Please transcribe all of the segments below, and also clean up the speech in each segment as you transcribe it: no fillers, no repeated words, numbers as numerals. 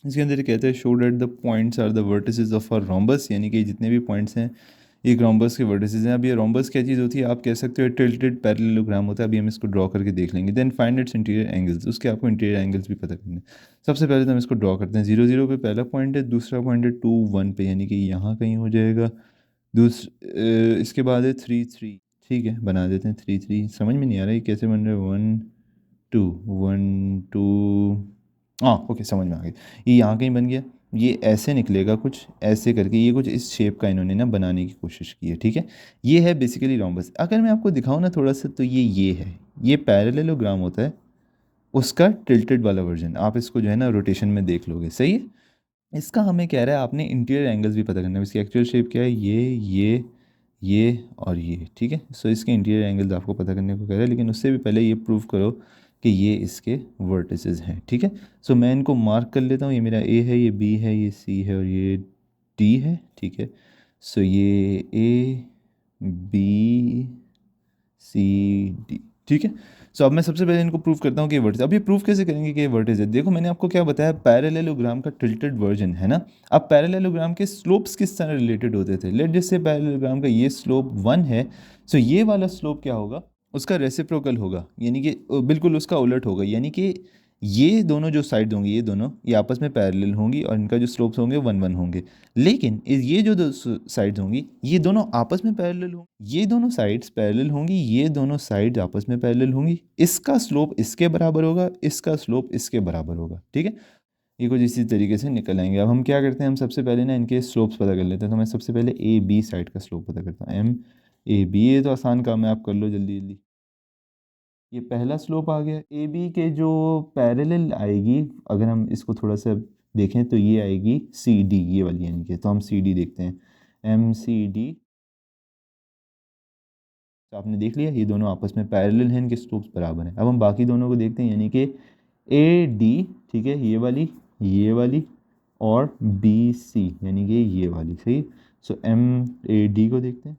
इसके अंदर ये कहता है show that the points are the vertices of a rhombus, यानी कि जितने भी पॉइंट्स हैं एक रोम्बस के वर्टिसेस हैं। अब ये रोम्बस क्या चीज़ होती है, आप कह सकते हो टिल्टेड पैरेललोग्राम होता है। अभी हम इसको ड्रॉ करके देख लेंगे। Then find its interior angles, उसके आपको इंटीरियर एंगल्स भी पता करने हैं। सबसे पहले तो हम इसको ड्रॉ करते हैं। 0 0 पे पहला पॉइंट है, दूसरा पॉइंट है 2 1 पे, यानी कि यहाँ कहीं हो जाएगा। इसके बाद है 3 3, ठीक है बना देते हैं 3 3। समझ में नहीं आ रहा है ये कैसे बन रहा है। 1 2 1 2, हाँ ओके समझ में आ गया। ये यहाँ कहीं बन गया। ये ऐसे निकलेगा कुछ ऐसे करके, ये कुछ इस शेप का इन्होंने ना बनाने की कोशिश की है, ठीक है। ये है बेसिकली रोम्बस। अगर मैं आपको दिखाऊँ ना थोड़ा सा, तो ये है, ये पैरेललोग्राम होता है, उसका टिल्टेड वाला वर्जन। आप इसको जो है ना रोटेशन में देख लोगे, सही है। इसका हमें कह रहा है आपने इंटीरियर एंगल्स भी पता करना है। इसकी एक्चुअल शेप क्या है, ये और ये, ठीक है। सो इसके इंटीरियर एंगल्स आपको पता करने को कह रहा है, लेकिन उससे भी पहले ये प्रूव करो कि ये इसके वर्टिसेस हैं, ठीक है। सो मैं इनको मार्क कर लेता हूँ। ये मेरा ए है, ये बी है, ये सी है और ये डी है, ठीक है। सो ये ए बी सी डी, ठीक है। सो अब मैं सबसे पहले इनको प्रूव करता हूँ कि ये वर्टिस। अब ये प्रूव कैसे करेंगे कि ये वर्टिस है। देखो मैंने आपको क्या बताया, पैरेललोग्राम का टिल्टेड वर्जन है ना। अब पैरेललोग्राम के स्लोप्स किस तरह रिलेटेड होते थे। लेट जैसे पैरेललोग्राम का ये स्लोप 1 है, सो ये वाला स्लोप क्या होगा, उसका रेसिप्रोकल होगा, यानी कि बिल्कुल उसका उलट होगा। यानी कि ये दोनों जो साइड होंगी, ये दोनों ये आपस में पैरेलल होंगी और इनका जो स्लोप्स होंगे 1 1 होंगे। लेकिन ये जो दो साइड्स होंगी, ये दोनों आपस में पैरेलल होंगी। ये दोनों साइड्स पैरेलल होंगी, ये दोनों साइड्स आपस में पैरेलल होंगी। इसका स्लोप इसके बराबर होगा, इसका स्लोप इसके बराबर होगा, ठीक है। ये कुछ इसी तरीके से निकल आएंगे। अब हम क्या करते हैं, हम सबसे पहले ना इनके स्लोप्स पता कर लेते हैं। तो मैं सबसे पहले ए बी साइड का स्लोप पता करता हूँ। एम ए बी, ये तो आसान काम है, आप कर लो जल्दी जल्दी। ये पहला स्लोप आ गया। ए बी के जो पैरेलल आएगी, अगर हम इसको थोड़ा सा देखें तो ये आएगी सी डी, ये वाली, यानी कि तो हम सी डी देखते हैं। एम सी डी, तो आपने देख लिया ये दोनों आपस में पैरेलल हैं, इनके स्लोप्स बराबर हैं। अब हम बाकी दोनों को देखते हैं, यानी कि ए डी, ठीक है, ये वाली और बी सी, यानी कि ये वाली, सही। सो एम ए डी को देखते हैं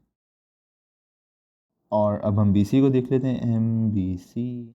और अब हम बी सी को देख लेते हैं। एम बी सी,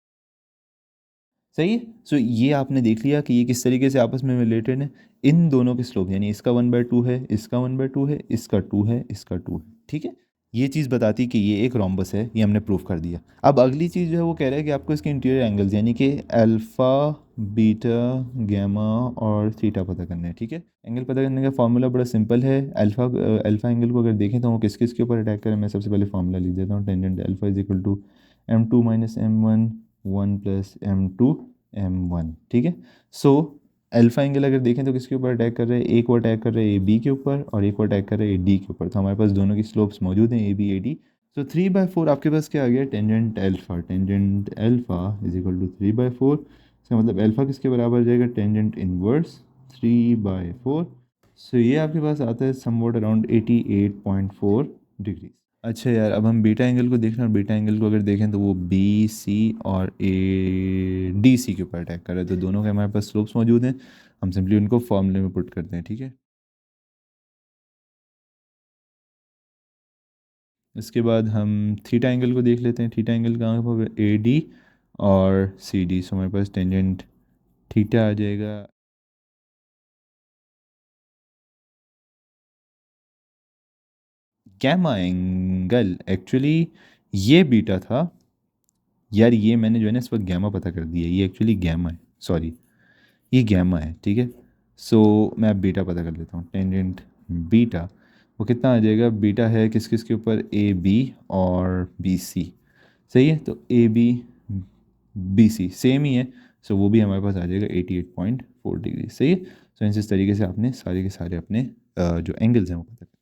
सही है। सो ये आपने देख लिया कि ये किस तरीके से आपस में रिलेटेड है। इन दोनों के स्लोप, यानी इसका 1/2 है, इसका 1/2 है, इसका 2 है, इसका 2 है, ठीक है। ये चीज़ बताती कि ये एक रोम्बस है, ये हमने प्रूव कर दिया। अब अगली चीज़ जो है वो कह रहा है कि आपको इसके इंटीरियर एंगल्स, यानी कि अल्फ़ा बीटा गैमा और थीटा पता करना है, ठीक है। एंगल पता करने का फार्मूला बड़ा सिंपल है। अल्फ़ा एंगल को अगर देखें तो वो किस किस के ऊपर अटैक करें। मैं सबसे पहले फार्मूला लिख देता हूँ। Tangent alpha is equal to M2 minus M1 1 plus M2 M1, ठीक है। सो अल्फा एंगल अगर देखें तो किसके ऊपर अटैक कर रहे हैं, एक वो अटैक कर रहे हैं ए बी के ऊपर और एक वो अटैक कर रहे हैं ए डी के ऊपर। तो हमारे पास दोनों की स्लोप्स मौजूद हैं, ए बी ए डी। सो 3/4 आपके पास क्या आ गया, tangent alpha is equal to 3/4। इसका मतलब अल्फा किसके बराबर आ जाएगा, टेंजेंट इनवर्स 3/4। सो ये आपके पास आता है समवॉट अराउंड 88.4 डिग्री। अच्छा यार, अब हम बीटा एंगल को देखना। और बीटा एंगल को अगर देखें तो वो बी सी और ए डी सी के ऊपर अटैक कर रहा है। तो दोनों के हमारे पास स्लोप्स मौजूद हैं। हम सिंपली उनको फॉर्मूले में पुट करते हैं, ठीक है। इसके बाद हम थीटा एंगल को देख लेते हैं। थीटा एंगल कहाँ पर, ए डी और सी डी। सो हमारे पास टेंजेंट थीटा आ जाएगा। गैमा एंगल एक्चुअली ये बीटा था यार। ये मैंने जो है ना इस वक्त गैमा पता कर दिया, ये एक्चुअली गैमा है, सॉरी ये गैमा है, ठीक है। सो मैं अब बीटा पता कर लेता हूँ। टेंजेंट बीटा वो कितना आ जाएगा, बीटा है किस किस के ऊपर, ए बी और बी सी, सही है। तो A B B C same ही है। सो वो भी हमारे पास आ जाएगा 88.4 डिग्री, सही है। सो इस तरीके से आपने सारे के सारे अपने जो एंगल्स हैं वो पता कर